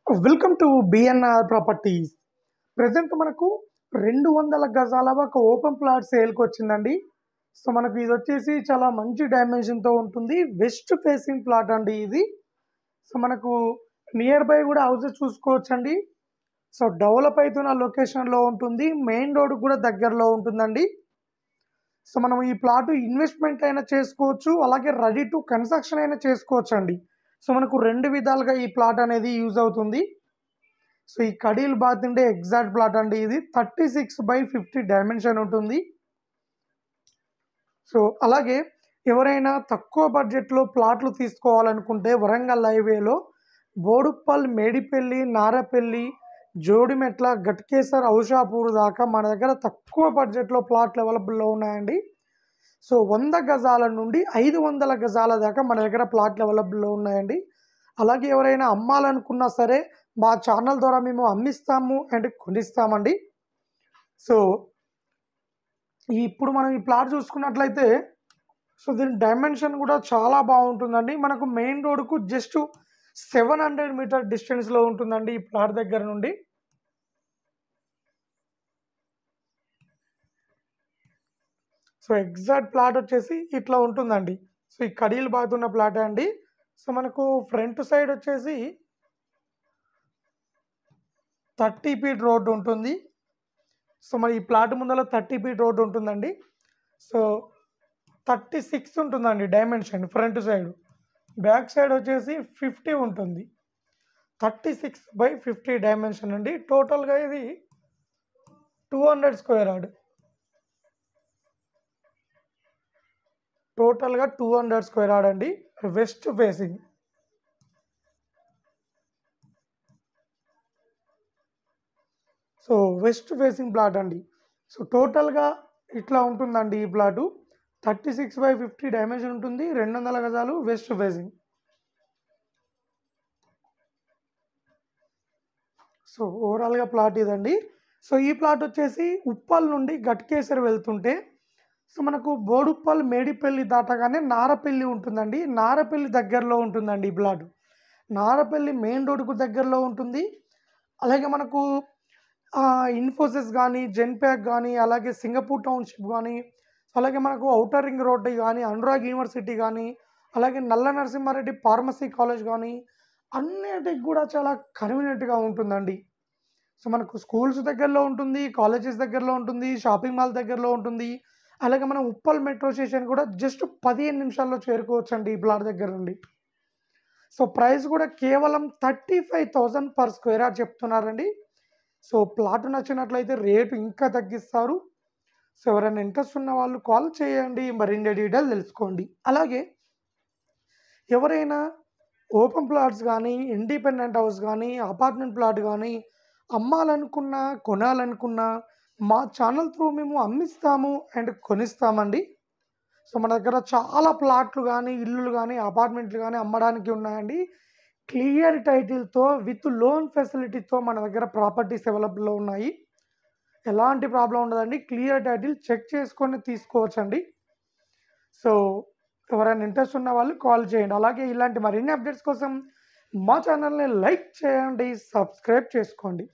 Welcome to BNR properties. Present మనకు 200 గజాల ఒక ఓపెన్ ప్లాట్ సేల్కి వచ్చిందండి. సో మనకు ఇది వచ్చేసి చాలా మంచి డైమెన్షన్తో ఉంటుంది. వెస్ట్ ఫేసింగ్ ప్లాట్ అండి ఇది. సో మనకు నియర్ బై కూడా హౌసెస్ చూసుకోవచ్చండి. సో డెవలప్ అవుతున్న లొకేషన్లో ఉంటుంది. మెయిన్ రోడ్ కూడా దగ్గరలో ఉంటుందండి. సో మనం ఈ ప్లాట్ ఇన్వెస్ట్మెంట్ అయినా చేసుకోవచ్చు, అలాగే రెడీ టు కన్స్ట్రక్షన్ అయినా చేసుకోవచ్చు అండి. సో మనకు రెండు విధాలుగా ఈ ప్లాట్ అనేది యూజ్ అవుతుంది. సో ఈ కడీల్ బాత్ ఉండే ఎగ్జాక్ట్ ప్లాట్ అండి ఇది. 36/50 డైమెన్షన్ ఉంటుంది. సో అలాగే ఎవరైనా తక్కువ బడ్జెట్లో ప్లాట్లు తీసుకోవాలనుకుంటే వరంగల్ హైవేలో బోడుప్పల్, మేడిపల్లి, నారపల్లి, జోడిమెట్ల, గట్కేసర్, ఔషాపూర్ దాకా మన దగ్గర తక్కువ బడ్జెట్లో ప్లాట్లు అవైలబుల్లో ఉన్నాయండి. సో 100 గజాల నుండి 500 గజాల దాకా మన దగ్గర ప్లాట్లు అవైలబుల్లో ఉన్నాయండి. అలాగే ఎవరైనా అమ్మాలనుకున్నా సరే మా ఛానల్ ద్వారా మేము అమ్మిస్తాము అండ్ కొనిస్తామండి. సో ఇప్పుడు మనం ఈ ప్లాట్ చూసుకున్నట్లయితే సో దీని డైమెన్షన్ కూడా చాలా బాగుంటుందండి. మనకు మెయిన్ రోడ్కు జస్ట్ 700 మీటర్ డిస్టెన్స్లో ఉంటుందండి ఈ ప్లాట్ దగ్గర నుండి. సో ఎగ్జాక్ట్ ప్లాట్ వచ్చేసి ఇట్లా ఉంటుందండి. సో ఈ కడీలు బాగుతున్న ప్లాట్ అండి. సో మనకు ఫ్రంట్ సైడ్ వచ్చేసి 30 ఫీట్ రోడ్డు ఉంటుంది. సో మరి ఈ ప్లాట్ ముందర 30 ఫీట్ రోడ్డు ఉంటుందండి. సో 36 ఉంటుందండి dimension front side. Back side వచ్చేసి 50 ఉంటుంది. 36/50 డైమెన్షన్ అండి. టోటల్గా ఇది 200 స్క్వేర్ యార్డ్. టోటల్గా 200 స్క్వేర్ యార్డ్ అండి. West facing. So west facing plot అండి. సో టోటల్గా ఇట్లా ఉంటుందండి ఈ ప్లాటు. 36/50 డైమెన్షన్ ఉంటుంది. 200 గజాలు వెస్ట్ ఫేసింగ్. సో ఓవరాల్గా ప్లాట్ ఇదండి. సో ఈ ప్లాట్ వచ్చేసి ఉప్పల్ నుండి గట్కేసర్ వెళ్తుంటే సో మనకు బోడుప్పల్, మేడిపల్లి దాటగానే నారపల్లి ఉంటుందండి. నారపల్లి దగ్గరలో ఉంటుందండి ఈ ప్లాట్. నారపల్లి మెయిన్ రోడ్కు దగ్గరలో ఉంటుంది. అలాగే మనకు ఇన్ఫోసిస్ కానీ, జెన్ప్యాక్ కానీ, అలాగే సింగపూర్ టౌన్షిప్ కానీ, అలాగే మనకు ఔటర్ రింగ్ రోడ్ కానీ, అనురాగ్ యూనివర్సిటీ కానీ, అలాగే నల్ల నరసింహారెడ్డి ఫార్మసీ కాలేజ్ కానీ అన్నిటికి కూడా చాలా కన్వీనియంట్గా ఉంటుందండి. సో మనకు స్కూల్స్ దగ్గరలో ఉంటుంది, కాలేజెస్ దగ్గరలో ఉంటుంది, షాపింగ్ మాల్ దగ్గరలో ఉంటుంది. అలాగే మనం ఉప్పల్ మెట్రో స్టేషన్ కూడా జస్ట్ 15 నిమిషాల్లో చేరుకోవచ్చండి ఈ ప్లాట్ దగ్గర నుండి. సో ప్రైస్ కూడా కేవలం 35,000 పర్ స్క్వేర్ యార్డ్ చెప్తున్నారండి. సో ప్లాట్ నచ్చినట్లయితే రేటు ఇంకా తగ్గిస్తారు. సో ఎవరైనా ఇంట్రెస్ట్ ఉన్న వాళ్ళు కాల్ చేయండి, మరిన్ని డీటెయిల్ తెలుసుకోండి. అలాగే ఎవరైనా ఓపెన్ ప్లాట్స్ కానీ, ఇండిపెండెంట్ హౌస్ కానీ, అపార్ట్మెంట్ ప్లాట్ కానీ అమ్మాలనుకున్నా, కొనాలనుకున్నా మా ఛానల్ త్రూ మేము అమ్మిస్తాము అండ్ కొనిస్తామండి. సో మన దగ్గర చాలా ప్లాట్లు కానీ, ఇల్లులు కానీ, అపార్ట్మెంట్లు కానీ అమ్మడానికి ఉన్నాయండి. క్లియర్ టైటిల్తో విత్ లోన్ ఫెసిలిటీతో మన దగ్గర ప్రాపర్టీస్ అవైలబుల్లో ఉన్నాయి. ఎలాంటి ప్రాబ్లం ఉండదండి. క్లియర్ టైటిల్ చెక్ చేసుకొని తీసుకోవచ్చండి. సో ఎవరైనా ఇంట్రెస్ట్ ఉన్న వాళ్ళు కాల్ చేయండి. అలాగే ఇలాంటి మరిన్ని అప్డేట్స్ కోసం మా ఛానల్ని లైక్ చేయండి, సబ్స్క్రైబ్ చేసుకోండి.